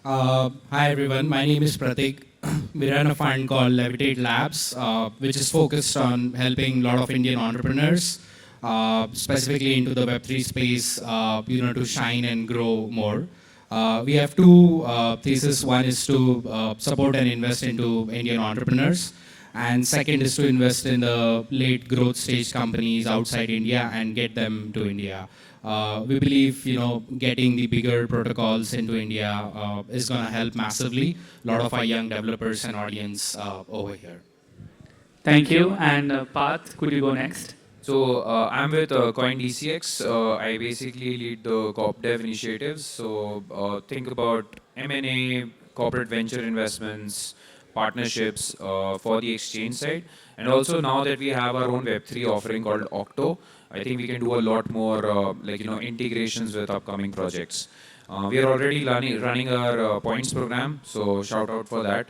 Hi everyone, my name is Pratik. We run a fund called Levitate Labs, which is focused on helping a lot of Indian entrepreneurs, specifically into the Web3 space, to shine and grow more. We have two theses. One is to support and invest into Indian entrepreneurs, and second is to invest in the late growth stage companies outside India and get them to India. We believe, getting the bigger protocols into India is going to help massively a lot of our young developers and audience over here. Thank you. And Path, could you go next? I'm with CoinDCX. I basically lead the corp dev initiatives. Think about M&A, corporate venture investments, partnerships for the exchange side. And also now that we have our own Web3 offering called Octo, I think we can do a lot more integrations with upcoming projects. We are already running our points program, so shout out for that.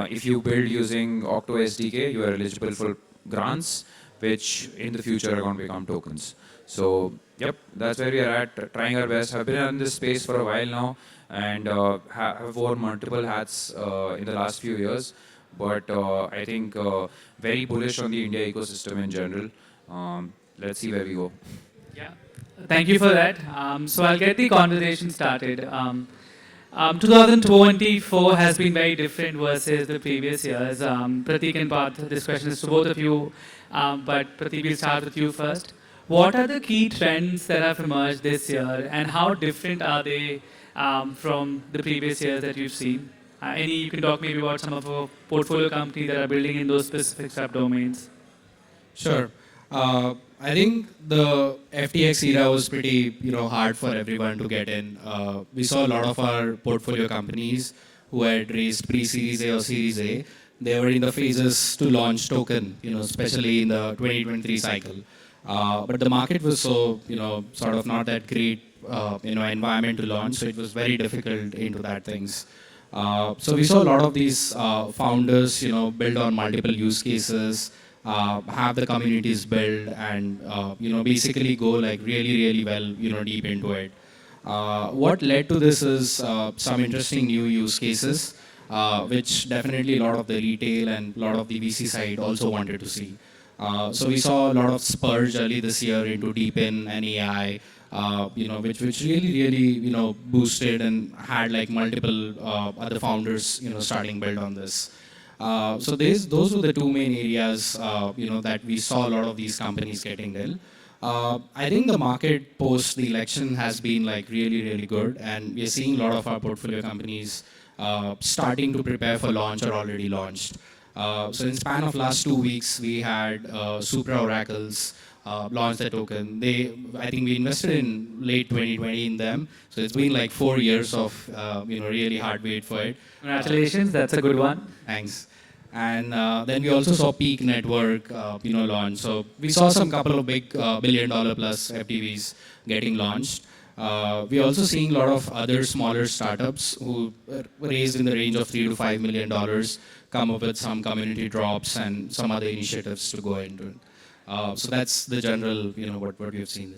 If you build using Octo SDK, you are eligible for grants, which in the future are going to become tokens. So, yep, that's where we are at, trying our best. I've been in this space for a while now and have worn multiple hats in the last few years. But I think very bullish on the India ecosystem in general. Let's see where we go. Yeah. Thank you for that. So I'll get the conversation started. 2024 has been very different versus the previous years. Pratik and Path, this question is to both of you, but Pratik, we'll start with you first. What are the key trends that have emerged this year, and how different are they from the previous years that you've seen? Any, you can talk maybe about some of our portfolio companies that are building in those specific subdomains. Sure. I think the FTX era was pretty, hard for everyone to get in. We saw a lot of our portfolio companies who had raised pre-Series A or Series A. They were in the phases to launch token, especially in the 2023 cycle. But the market was so, sort of not that great, environment to launch. So it was very difficult into that things. So we saw a lot of these founders, build on multiple use cases, have the communities build, and basically go like really well, deep into it. What led to this is some interesting new use cases, which definitely a lot of the retail and a lot of the VC side also wanted to see. So we saw a lot of spurge early this year into Deepin and AI, which really boosted and had like multiple other founders starting build on this. So those were the two main areas that we saw a lot of these companies getting in. I think the market post the election has been like really good, and we're seeing a lot of our portfolio companies starting to prepare for launch or already launched. So in span of last 2 weeks, we had Supra Oracles launch their token. I think we invested in late 2020 in them. So it's been like 4 years of really hard wait for it. Congratulations, that's a good one. Thanks. And then we also saw Peak Network, launch. So we saw some couple of big $1 billion plus FTVs getting launched. We're also seeing a lot of other smaller startups who raised in the range of $3 to $5 million come up with some community drops and some other initiatives to go into it. So that's the general, what we've seen.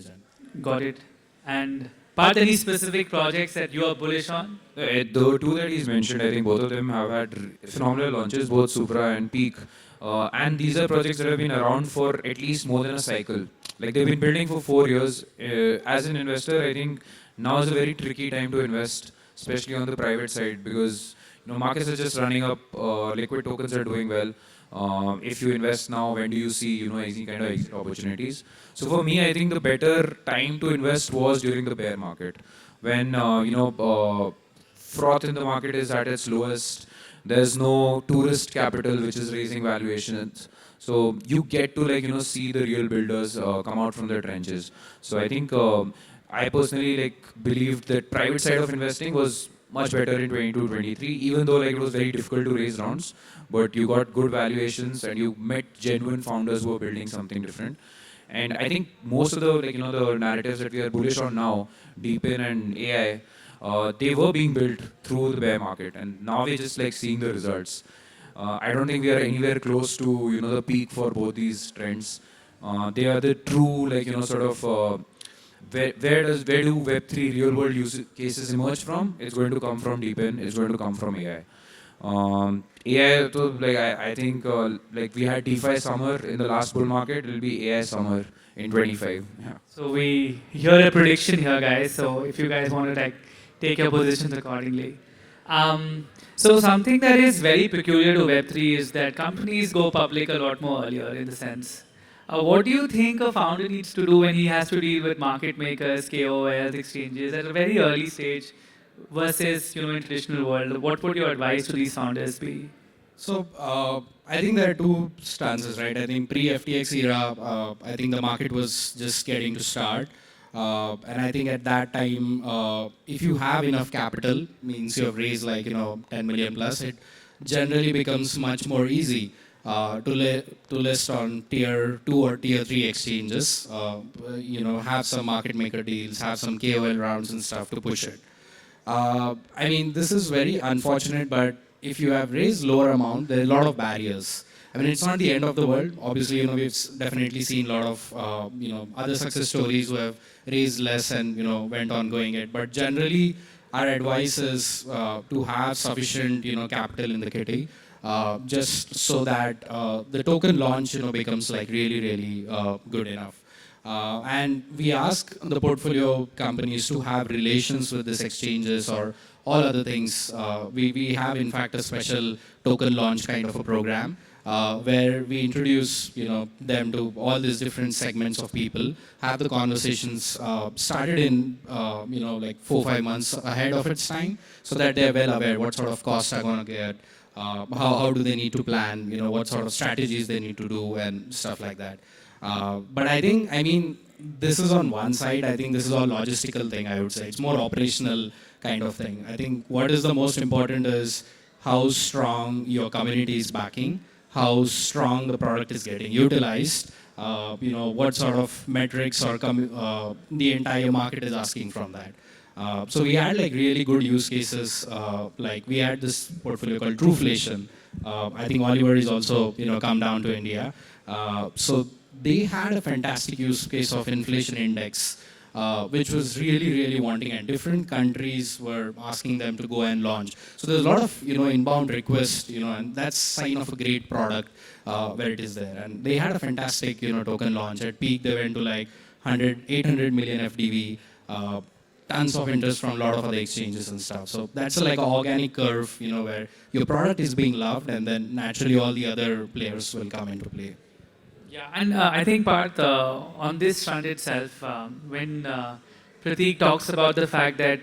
Got it. And Part, any specific projects that you are bullish on? The two that he's mentioned, I think both of them have had phenomenal launches, both Supra and Peak. And these are projects that have been around for at least more than a cycle. Like they've been building for 4 years. As an investor, I think now is a very tricky time to invest, especially on the private side, because markets are just running up. Liquid tokens are doing well. If you invest now, when do you see any kind of exit opportunities? So for me, I think the better time to invest was during the bear market, when froth in the market is at its lowest. There's no tourist capital which is raising valuations. So you get to see the real builders come out from their trenches. So I think I personally believed that private side of investing was much better in 22, 23, even though it was very difficult to raise rounds, but you got good valuations and you met genuine founders who were building something different. And I think most of the narratives that we are bullish on now, Deepin and AI, they were being built through the bear market, and now we're just seeing the results. I don't think we are anywhere close to the peak for both these trends. They are the true sort of where do Web3 real world use cases emerge from? It's going to come from DeepIn. It's going to come from AI. AI, so like I think like we had DeFi summer in the last bull market. It'll be AI summer in 25. Yeah. So we hear a prediction here, guys. So if you guys want to like take your positions accordingly. So something that is very peculiar to Web3 is that companies go public a lot more earlier in the sense. What do you think a founder needs to do when he has to deal with market makers, KOLs, exchanges at a very early stage versus in traditional world? What would your advice to these founders be? So I think there are two stances, right? I think pre-FTX era, I think the market was just getting to start. And I think at that time, if you have enough capital, means you have raised like 10 million plus, it generally becomes much more easy to list on tier 2 or tier 3 exchanges. Have some market maker deals, have some KOL rounds and stuff to push it. I mean, this is very unfortunate, but if you have raised lower amount, there are a lot of barriers. I mean, it's not the end of the world. Obviously, we've definitely seen a lot of, other success stories who have raised less and, went on going it. But generally, our advice is to have sufficient, capital in the kitty, just so that the token launch, becomes like really, really good enough. And we ask the portfolio companies to have relations with these exchanges or all other things. We have, in fact, a special token launch kind of a program where we introduce, them to all these different segments of people, have the conversations started in, like 4-5 months ahead of its time, so that they're well aware what sort of costs are going to get, how do they need to plan, what sort of strategies they need to do and stuff like that. But I think, this is on one side. I think this is all logistical thing, I would say. It's more operational kind of thing. I think what is the most important is how strong your community is backing, how strong the product is getting utilized, what sort of metrics or the entire market is asking from that. So we had like really good use cases. Like we had this portfolio called Trueflation. I think Oliver is also come down to India. So they had a fantastic use case of inflation index, which was really, really wanting, and different countries were asking them to go and launch. So there's a lot of inbound requests, and that's sign of a great product where it is there. And they had a fantastic token launch. At peak, they went to like 800 million FDV. Tons of interest from a lot of other exchanges and stuff. So that's like an organic curve, where your product is being loved, and then naturally all the other players will come into play. Yeah, and I think Parth, on this front itself, when Prateek talks about the fact that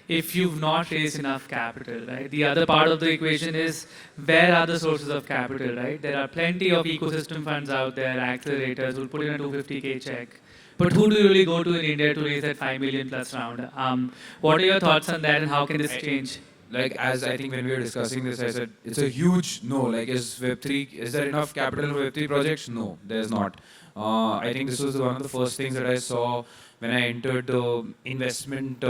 if you've not raised enough capital, right, the other part of the equation is where are the sources of capital, right? There are plenty of ecosystem funds out there, accelerators who'll put in a 250K check. But who do you really go to in India to raise that 5 million plus round? What are your thoughts on that, and how can this change? Like, as I think when we were discussing this, I said it's a huge no. Like, is there enough capital for Web3 projects? No, there's not. I think this was one of the first things that I saw when I entered the investment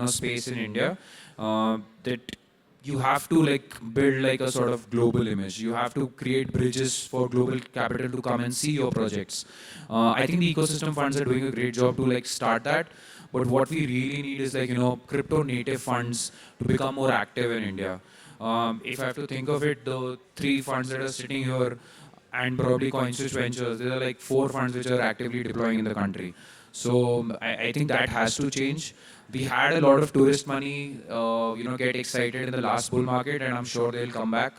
space in India, that you have to like build like a sort of global image. You have to create bridges for global capital to come and see your projects. I think the ecosystem funds are doing a great job to like start that. But what we really need is like crypto native funds to become more active in India. If I have to think of it, the 3 funds that are sitting here and probably CoinSwitch Ventures, there are like 4 funds which are actively deploying in the country. So I think that has to change. We had a lot of tourist money, get excited in the last bull market, and I'm sure they'll come back.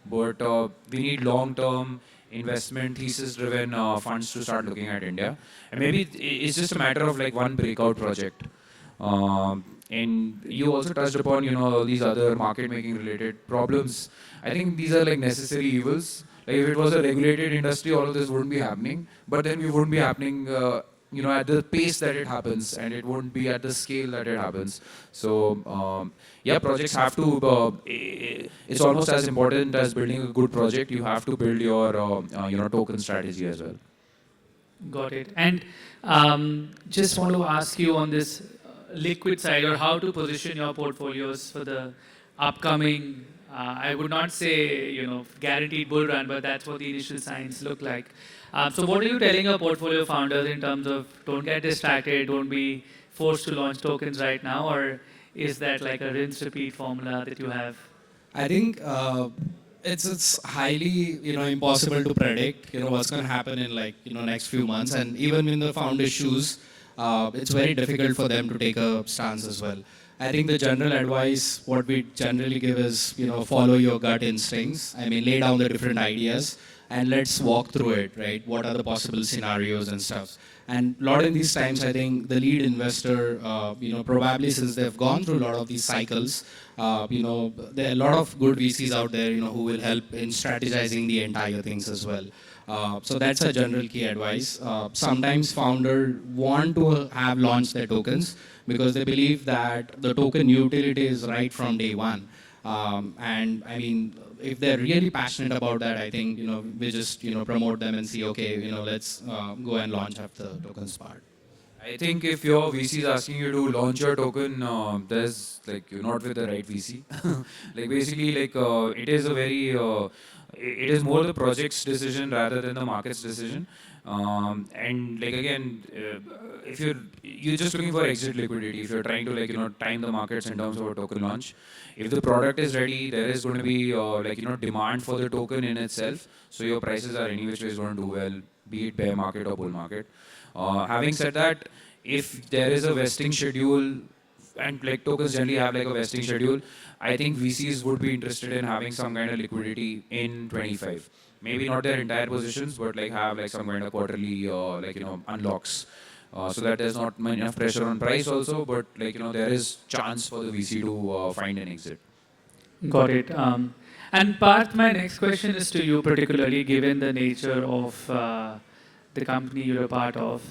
But we need long-term investment thesis-driven funds to start looking at India. And maybe it's just a matter of like one breakout project. And you also touched upon, all these other market-making related problems. I think these are like necessary evils. Like if it was a regulated industry, all of this wouldn't be happening. But then we wouldn't be happening at the pace that it happens, and it won't be at the scale that it happens. So, projects have to, it's almost as important as building a good project. You have to build your, token strategy as well. Got it. And just want to ask you on this liquid side, or how to position your portfolios for the upcoming, I would not say, guaranteed bull run, but that's what the initial signs look like. So what are you telling your portfolio founders in terms of don't get distracted, don't be forced to launch tokens right now, or is that like a rinse repeat formula that you have? I think it's highly impossible to predict what's going to happen in like next few months, and even in the founder's shoes, it's very difficult for them to take a stance as well. I think the general advice what we generally give is follow your gut instincts. I mean, lay down the different ideas and let's walk through it, right? What are the possible scenarios and stuff? And a lot in these times, I think the lead investor, probably since they've gone through a lot of these cycles, there are a lot of good VCs out there, who will help in strategizing the entire things as well. So that's a general key advice. Sometimes founder want to have launched their tokens because they believe that the token utility is right from day one. And I mean, if they're really passionate about that, I think we just promote them and see, okay, let's go and launch up the tokens part. I think if your VC is asking you to launch your token, there's like you're not with the right VC. Like basically, like it is a very, it is more the project's decision rather than the market's decision. And like again, if you're just looking for exit liquidity, if you're trying to like time the markets in terms of a token launch, if the product is ready, there is going to be like demand for the token in itself. So your prices are any which way is going to do well, be it bear market or bull market. Having said that, if there is a vesting schedule, and like tokens generally have like a vesting schedule, I think VCs would be interested in having some kind of liquidity in 25. Maybe not their entire positions, but like have like some kind of quarterly unlocks, so that there's not enough pressure on price also, but like there is chance for the VC to find an exit. Got it. And Parth, my next question is to you, particularly given the nature of the company you're a part of.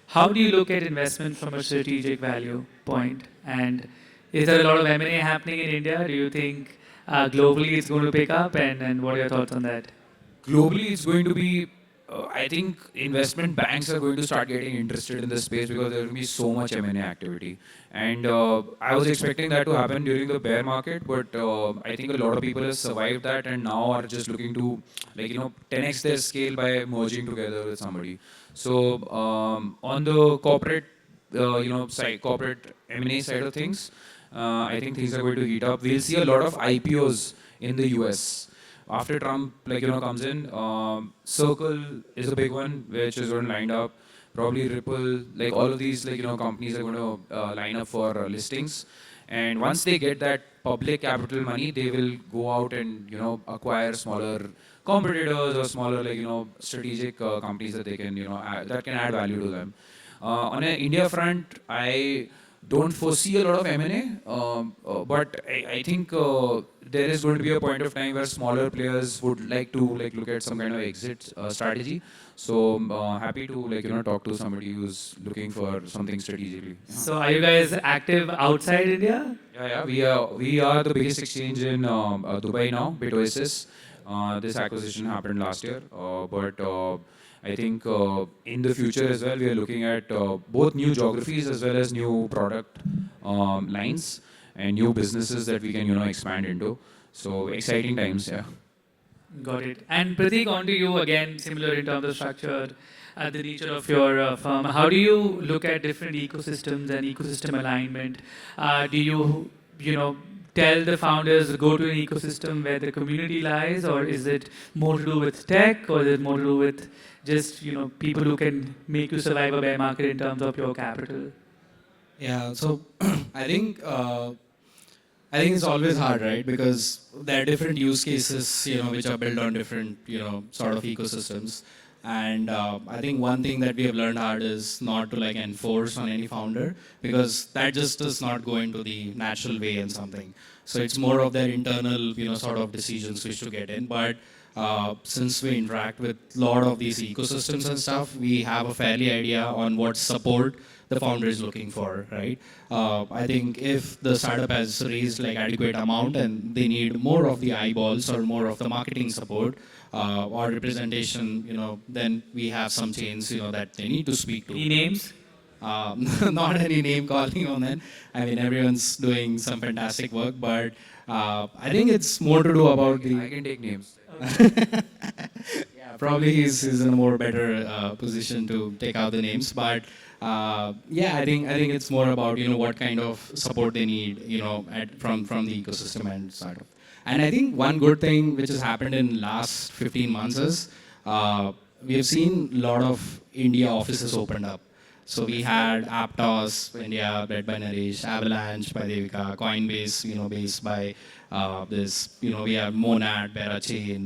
How do you look at investment from a strategic value point? And is there a lot of M&A happening in India? Do you think globally it's going to pick up? And what are your thoughts on that? Globally, it's going to be, I think investment banks are going to start getting interested in this space because there will be so much M&A activity. And I was expecting that to happen during the bear market, but I think a lot of people have survived that and now are just looking to 10x their scale by merging together with somebody. So on the corporate, side, corporate M&A side of things, I think things are going to heat up. We'll see a lot of IPOs in the US. After Trump, comes in, Circle is a big one, which is going to line up. Probably Ripple, like all of these, companies are going to line up for listings. And once they get that public capital money, they will go out and, acquire smaller competitors or smaller, strategic companies that they can, that can add value to them. On an India front, I don't foresee a lot of M&A, but I think there is going to be a point of time where smaller players would like to look at some kind of exit strategy. So happy to talk to somebody who's looking for something strategically. Yeah. So are you guys active outside India? Yeah. We are the biggest exchange in Dubai now, BitOasis. This acquisition happened last year, but I think in the future as well, we are looking at both new geographies as well as new product lines and new businesses that we can, expand into. So exciting times, yeah. Got it. And Prateek, on to you again, similar in terms of structure, the nature of your firm. How do you look at different ecosystems and ecosystem alignment? Do you, tell the founders go to an ecosystem where the community lies, or is it more to do with tech, or is it more to do with just people who can make you survive a bear market in terms of your capital? Yeah, so I think it's always hard, right? Because there are different use cases, which are built on different, sort of ecosystems. And I think one thing that we have learned hard is not to enforce on any founder, because that just does not go into the natural way and something. So it's more of their internal, sort of decisions which to get in. But since we interact with a lot of these ecosystems and stuff, we have a fairly idea on what support the founder is looking for, right? I think if the startup has raised adequate amount and they need more of the eyeballs or more of the marketing support or representation, then we have some chains, that they need to speak to. Any names? Not any name calling on that. I mean, everyone's doing some fantastic work, but I think it's more to do about the. I can take names. Yeah, probably he's in a more better position to take out the names. But yeah, I think it's more about what kind of support they need, from the ecosystem and sort of. And I think one good thing which has happened in last 15 months is we have seen a lot of India offices opened up. So we had Aptos India, led by Naresh, Avalanche by Devika, Coinbase, based by we have Monad, Berachain,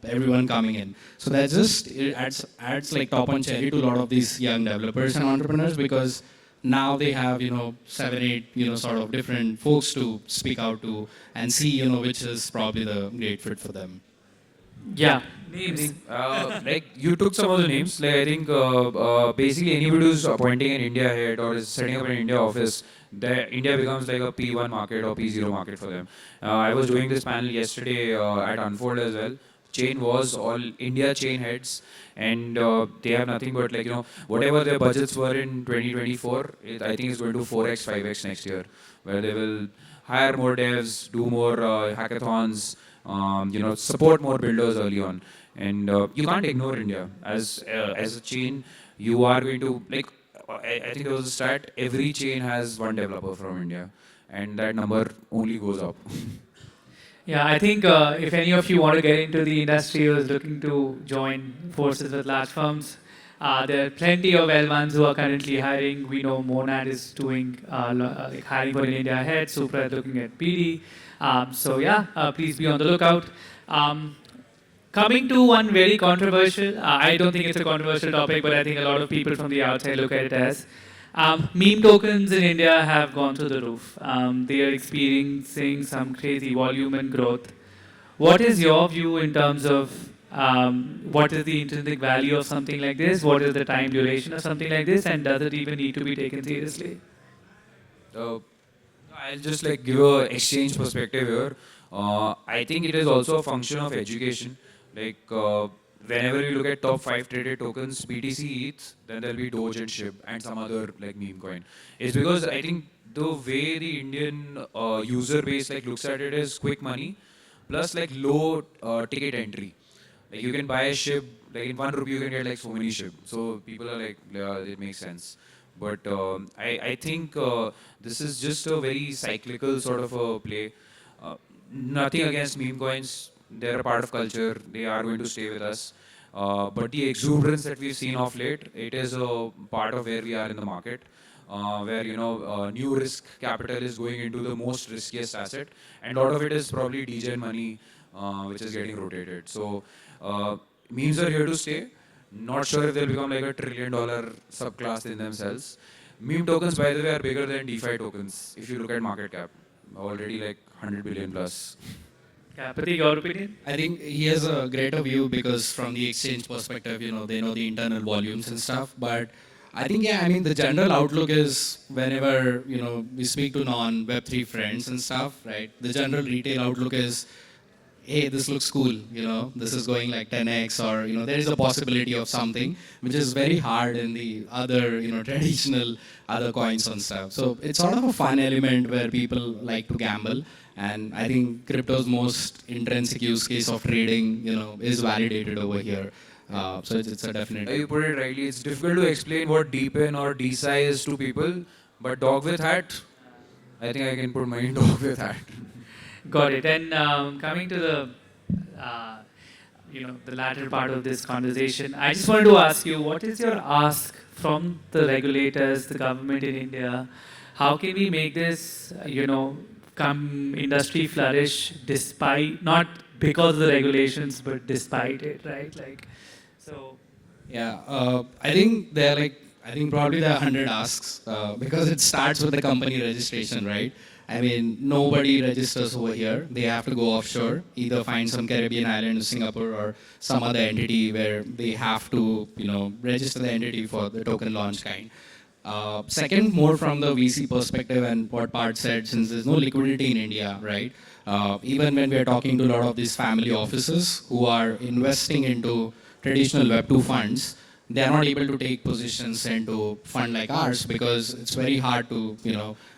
everyone coming in. So that just it adds like top on cherry to a lot of these young developers and entrepreneurs, because now they have, 7, 8, sort of different folks to speak out to and see, which is probably the great fit for them. Yeah. I Names. think, like you took some of the names. Like I think basically anybody who's appointing an India head or is setting up an India office, India becomes like a P1 market or P0 market for them. I was doing this panel yesterday at Unfold as well. Chain was all India chain heads, and they have nothing but like whatever their budgets were in 2024. I think it's going to 4x, 5x next year, where they will hire more devs, do more hackathons, support more builders early on. And you can't ignore India as a chain. You are going to like. I think there was a stat. Every chain has one developer from India, and that number only goes up. Yeah, I think if any of you want to get into the industry or is looking to join forces with large firms, there are plenty of L1s who are currently hiring. We know Monad is doing like hiring for an India head. Supra is looking at PD. So yeah, please be on the lookout. Coming to one very controversial, I don't think it's a controversial topic, but I think a lot of people from the outside look at it as meme tokens in India have gone through the roof. They are experiencing some crazy volume and growth. What is your view in terms of what is the intrinsic value of something like this? What is the time duration of something like this? And does it even need to be taken seriously? Uh, I'll just like give a exchange perspective here. I think it is also a function of education. Like whenever you look at top 5 traded tokens, BTC, ETH, then there'll be Doge and SHIB and some other like meme coin. It's because I think the way the Indian user base like looks at it is quick money plus like low ticket entry. Like you can buy a SHIB, like in 1 rupee you can get like so many SHIB. So people are like, yeah, it makes sense. But I think this is just a very cyclical sort of a play. Nothing against meme coins. They're a part of culture. They are going to stay with us. But the exuberance that we've seen of late, it is a part of where we are in the market, where new risk capital is going into the most riskiest asset, and a lot of it is probably degen money, which is getting rotated. So memes are here to stay. Not sure if they'll become like a $1 trillion subclass in themselves. Meme tokens, by the way, are bigger than DeFi tokens. If you look at market cap, already like 100 billion plus. Yeah, Pratik, your opinion? I think he has a greater view because from the exchange perspective, they know the internal volumes and stuff. But I think, yeah, I mean, the general outlook is whenever, we speak to non-Web3 friends and stuff, right? The general retail outlook is, hey, this looks cool, this is going like 10x, or, there is a possibility of something, which is very hard in the other, traditional other coins and stuff. So it's sort of a fun element where people like to gamble. And I think crypto's most intrinsic use case of trading, is validated over here. So it's a definite. You put it rightly. It's difficult to explain what DePIN or DeSci is to people, but dog with hat, I think I can put my dog with hat. Got it. And coming to the the latter part of this conversation, I just wanted to ask you, what is your ask from the regulators, the government in India? How can we make this, come industry flourish despite, not because of the regulations, but despite it, right? Like, so. Yeah, I think probably there are 100 asks because it starts with the company registration, right? I mean, nobody registers over here. They have to go offshore, either find some Caribbean island, Singapore, or some other entity where they have to, register the entity for the token launch kind. Second, more from the VC perspective and what Parth said, since there's no liquidity in India, right? Even when we're talking to a lot of these family offices who are investing into traditional Web2 funds, they are not able to take positions into fund like ours because it's very hard to,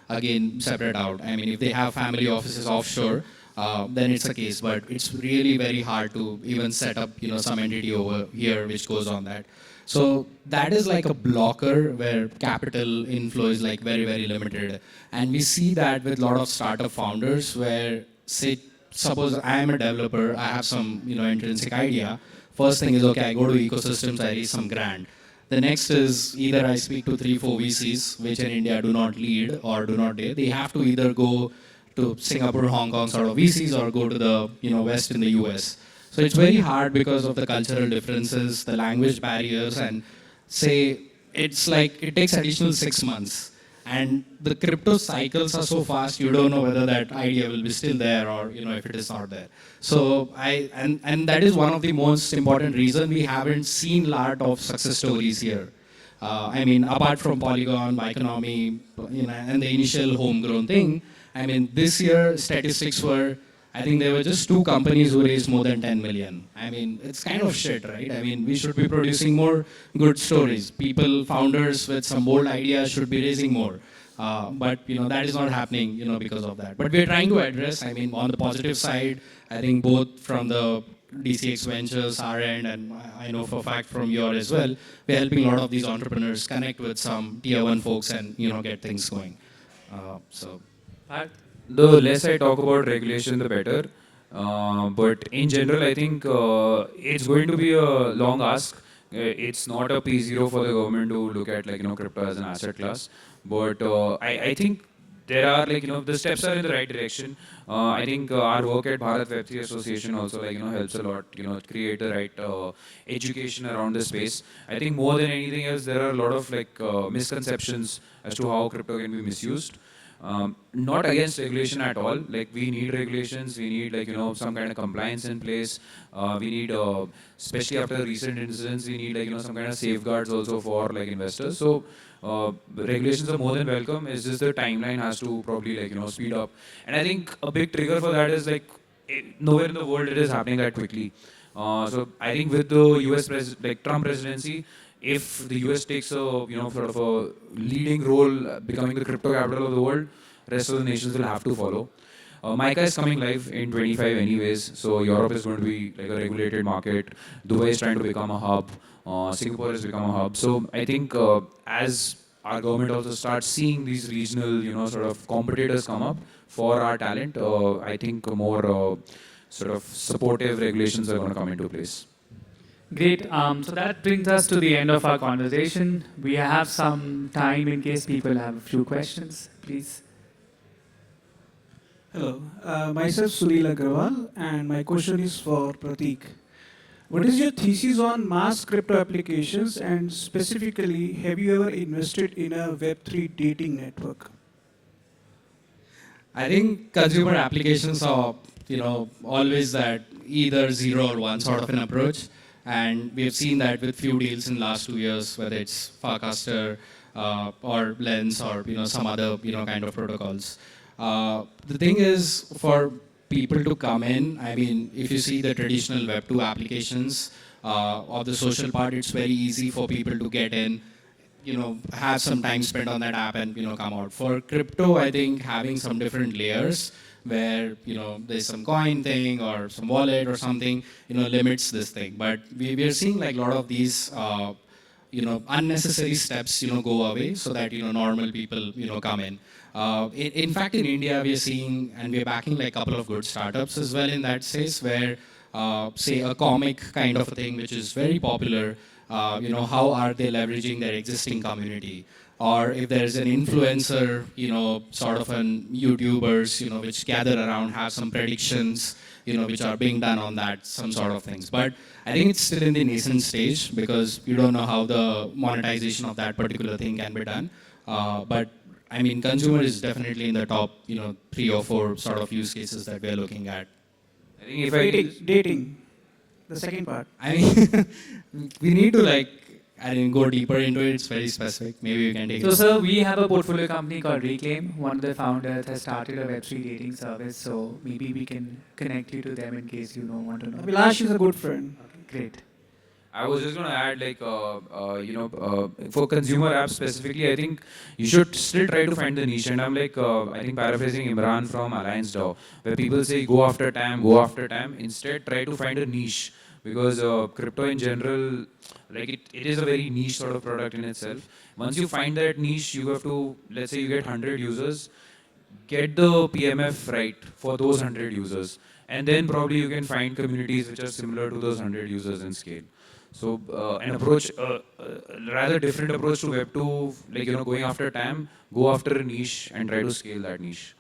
again, separate out. I mean, if they have family offices offshore, then it's a case. But it's really very hard to even set up, some entity over here which goes on that. So that is like a blocker where capital inflow is like very, very limited. And we see that with a lot of startup founders where, say, suppose I am a developer, I have some, intrinsic idea. First thing is, okay, I go to ecosystems, I raise some grant. The next is either I speak to 3, 4 VCs, which in India do not lead or do not dare. They have to either go to Singapore, Hong Kong sort of VCs or go to the, West in the US. So it's very hard because of the cultural differences, the language barriers, and say it's like it takes additional 6 months. And the crypto cycles are so fast, you don't know whether that idea will be still there or if it is not there. So and that is one of the most important reason we haven't seen a lot of success stories here. I mean, apart from Polygon, Bioeconomy, and the initial homegrown thing. I mean, this year statistics were, I think there were just 2 companies who raised more than 10 million. I mean, it's kind of shit, right? I mean, we should be producing more good stories. People, founders with some bold ideas should be raising more. But, that is not happening, because of that. But we're trying to address, I mean, on the positive side, I think both from the DCX Ventures, our end, and I know for a fact from your as well, we're helping a lot of these entrepreneurs connect with some tier 1 folks and, get things going. So. The less I talk about regulation, the better. But in general, I think it's going to be a long ask. It's not a P0 for the government to look at crypto as an asset class. But I think there are the steps are in the right direction. I think our work at Bharat Web3 Association also helps a lot. Create the right education around the space. I think more than anything else, there are a lot of misconceptions as to how crypto can be misused. Not against regulation at all. Like, we need regulations, we need some kind of compliance in place. We need, especially after recent incidents, we need some kind of safeguards also for investors. So regulations are more than welcome. It's just the timeline has to probably speed up. And I think a big trigger for that is nowhere in the world it is happening that quickly. So I think with the US Trump presidency, if the US takes a sort of a leading role, becoming the crypto capital of the world, rest of the nations will have to follow. Mica is coming live in 25 anyways, so Europe is going to be like a regulated market. Dubai is trying to become a hub. Singapore has become a hub. So I think as our government also starts seeing these regional, sort of competitors come up for our talent, I think more sort of supportive regulations are going to come into place. Great. So that brings us to the end of our conversation. We have some time in case people have a few questions, please. Hello, myself Sunil Agarwal, and my question is for Prateek. What is your thesis on mass crypto applications, and specifically, have you ever invested in a Web3 dating network? I think consumer applications are, always that either 0 or 1 sort of an approach. And we have seen that with few deals in the last 2 years, whether it's Farcaster or Lens or some other kind of protocols. The thing is, for people to come in, I mean, if you see the traditional Web2 applications or the social part, it's very easy for people to get in, have some time spent on that app and come out. For crypto, I think having some different layers where there's some coin thing or some wallet or something limits this thing. But we are seeing like a lot of these unnecessary steps go away so that normal people come in. In fact, in India, we are seeing and we are backing like a couple of good startups as well in that space where say a comic kind of a thing which is very popular. How are they leveraging their existing community? Or if there's an influencer, sort of an YouTubers, which gather around, have some predictions, which are being done on that, some sort of things. But I think it's still in the nascent stage because you don't know how the monetization of that particular thing can be done. But I mean, consumer is definitely in the top, 3 or 4 sort of use cases that we're looking at. I think if I Dating, the second part. I mean, we need to go deeper into it. It's very specific. Maybe we can take So, it. sir, we have a portfolio company called Reclaim. One of the founders has started a Web3 dating service, so maybe we can connect you to them in case you don't want to know. Abhilash is a good friend. Great. I was just going to add, like, for consumer apps specifically, I think you should still try to find the niche. And I'm like, I think paraphrasing Imran from Alliance DAO, where people say, go after TAM, go after TAM. Instead, try to find a niche. Because crypto in general, like, it is a very niche sort of product in itself. Once you find that niche, you have to, let's say you get 100 users, get the PMF right for those 100 users. And then probably you can find communities which are similar to those 100 users in scale. So an approach, rather different approach to Web2, like, going after TAM, go after a niche and try to scale that niche.